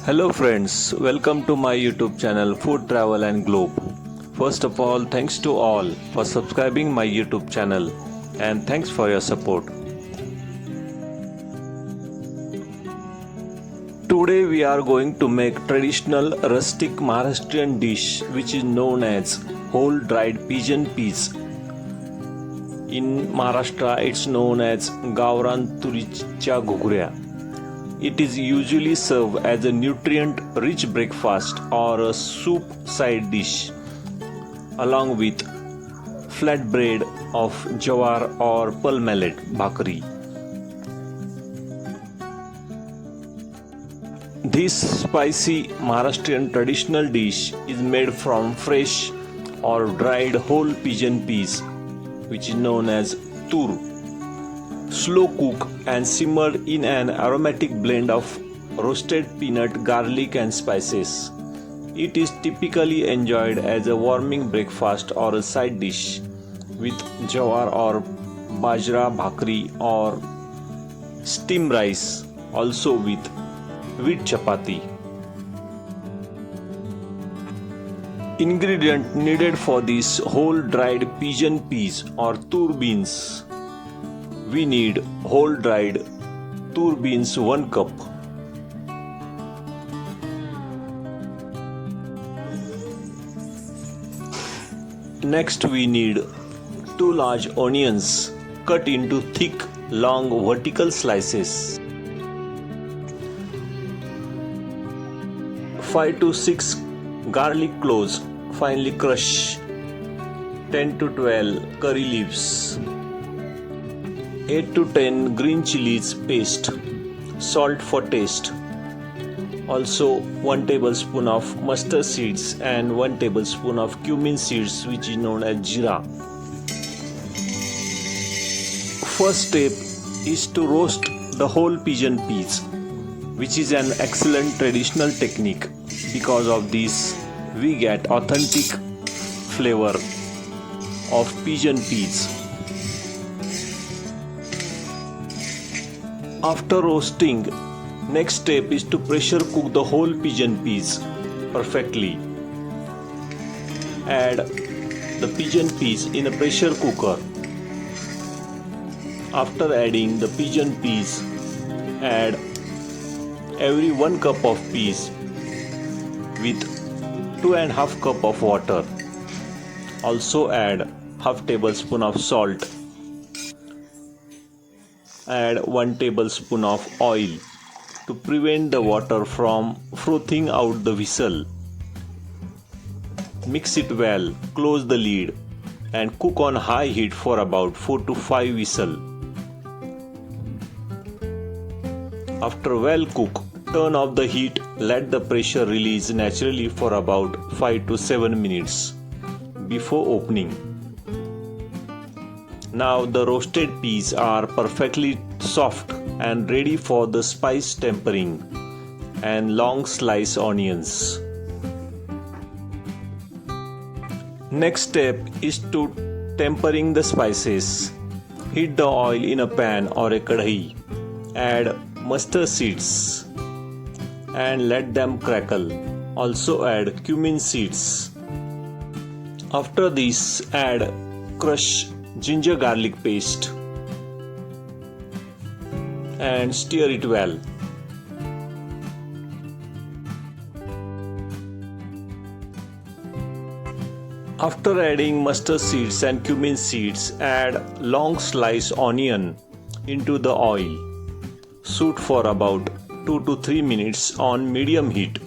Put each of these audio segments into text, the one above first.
Hello friends, welcome to my YouTube channel Food Travel and Globe. First of all, thanks to all for subscribing my YouTube channel and thanks for your support. Today we are going to make traditional rustic Maharashtrian dish which is known as whole dried pigeon peas. In Maharashtra it's known as Gavran तुरीच्या Ghugrya. It is usually served as a nutrient-rich breakfast or a soup side dish, along with flatbread of jawar or pearl millet bhakri. This spicy Maharashtrian traditional dish is made from fresh or dried whole pigeon peas, which is known as tur. Slow cook and simmered in an aromatic blend of roasted peanut, garlic and spices. It is typically enjoyed as a warming breakfast or a side dish with jawar or bajra bhakri or steamed rice, also with wheat chapati. Ingredient needed for this whole dried pigeon peas or tur beans. We need whole dried tur beans 1 cup. Next we need 2 large onions cut into thick long vertical slices. 5 to 6 garlic cloves finely crushed. 10 to 12 curry leaves. 8 to 10 green chilies paste, salt for taste. Also 1 tablespoon of mustard seeds and 1 tablespoon of cumin seeds, which is known as jeera. First step is to roast the whole pigeon peas, which is an excellent traditional technique. Because of this we get authentic flavor of pigeon peas. After roasting, next step is to pressure cook the whole pigeon peas perfectly. Add the pigeon peas in a pressure cooker. After adding the pigeon peas, add every 1 cup of peas with 2.5 cup of water. Also add half tablespoon of salt. Add 1 tablespoon of oil to prevent the water from frothing out the whistle. Mix it well, close the lid and cook on high heat for about 4 to 5 whistles. After well cooked, turn off the heat, let the pressure release naturally for about 5 to 7 minutes before opening. Now the roasted peas are perfectly soft and ready for the spice tempering and long sliced onions. Next step is to tempering the spices. Heat the oil in a pan or a kadhi. Add mustard seeds and let them crackle. Also add cumin seeds. After this, add crushed ginger garlic paste and stir it well. After adding mustard seeds and cumin seeds, add long sliced onion into the oil. Saute for about 2 to 3 minutes on medium heat.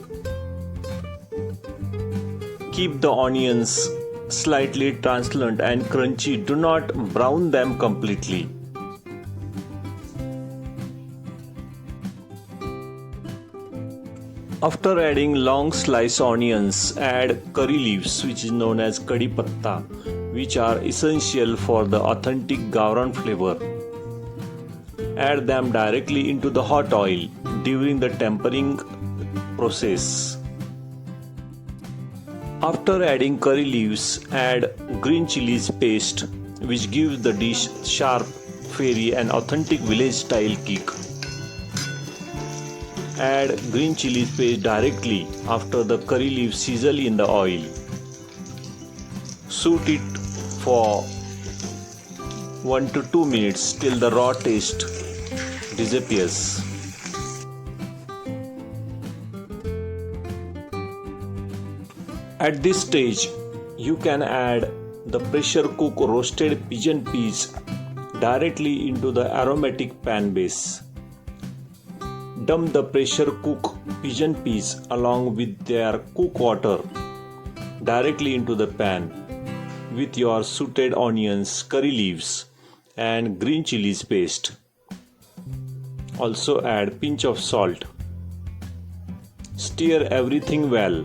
Keep the onions slightly translucent and crunchy. Do not brown them completely. After adding long sliced onions, add curry leaves, which is known as kadi patta, which are essential for the authentic Gavran flavor. Add them directly into the hot oil during the tempering process. After adding curry leaves, add green chilies paste, which gives the dish sharp, fiery and authentic village style kick. Add green chili paste directly after the curry leaves sizzle in the oil. Saute it for 1 to 2 minutes till the raw taste disappears. At this stage, you can add the pressure cook roasted pigeon peas directly into the aromatic pan base. Dump the pressure cook pigeon peas along with their cook water directly into the pan with your sauteed onions, curry leaves and green chilies paste. Also add pinch of salt. Stir everything well.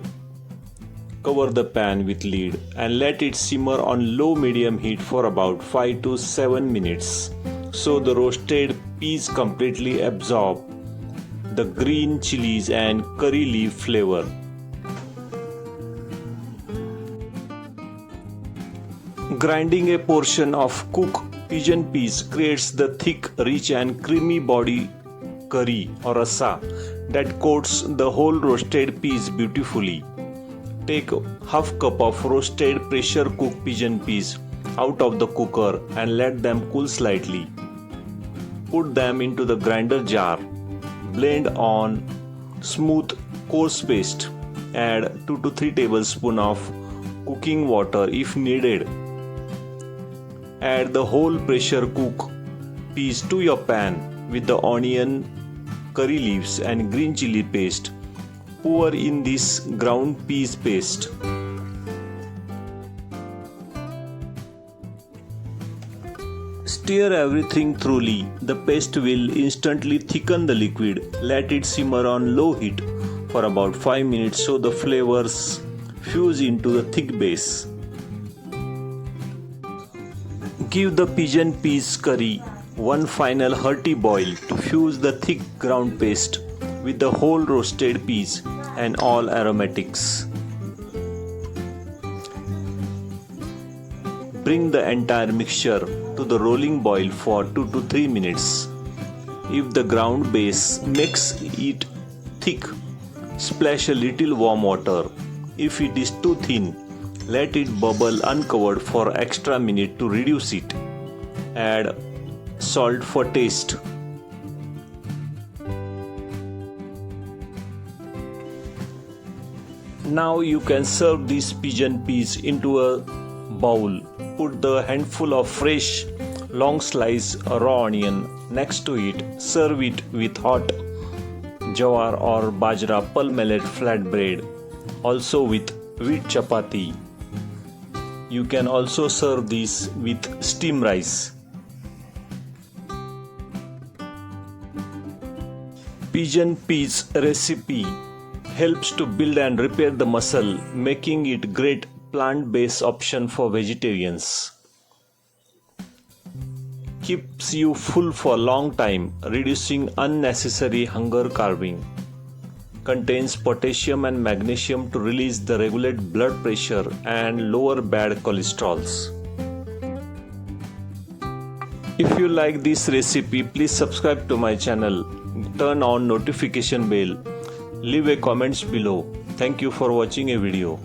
Cover the pan with lid and let it simmer on low-medium heat for about 5 to 7 minutes so the roasted peas completely absorb the green chilies and curry leaf flavor. Grinding a portion of cooked pigeon peas creates the thick, rich and creamy body curry or rassa that coats the whole roasted peas beautifully. Take half cup of roasted pressure cooked pigeon peas out of the cooker and let them cool slightly. Put them into the grinder jar. Blend on smooth coarse paste. Add 2 to 3 tablespoons of cooking water if needed. Add the whole pressure cook peas to your pan with the onion, curry leaves and green chili paste. Pour in this ground peas paste. Stir everything thoroughly. The paste will instantly thicken the liquid. Let it simmer on low heat for about 5 minutes so the flavors fuse into the thick base. Give the pigeon peas curry one final hearty boil to fuse the thick ground paste with the whole roasted peas and all aromatics. Bring the entire mixture to the rolling boil for 2 to 3 minutes. If the ground base makes it thick, splash a little warm water. If it is too thin, let it bubble uncovered for extra minute to reduce it. Add salt for taste. Now you can serve these pigeon peas into a bowl. Put the handful of fresh long sliced raw onion next to it. Serve it with hot jawar or bajra pearl millet flatbread, also with wheat chapati. You can also serve this with steamed rice. Pigeon peas recipe helps to build and repair the muscle, making it great plant-based option for vegetarians. Keeps you full for a long time, reducing unnecessary hunger carving. Contains potassium and magnesium to release the regulate blood pressure and lower bad cholesterols. If you like this recipe, please subscribe to my channel. Turn on notification bell. Leave a comments below. Thank you for watching a video.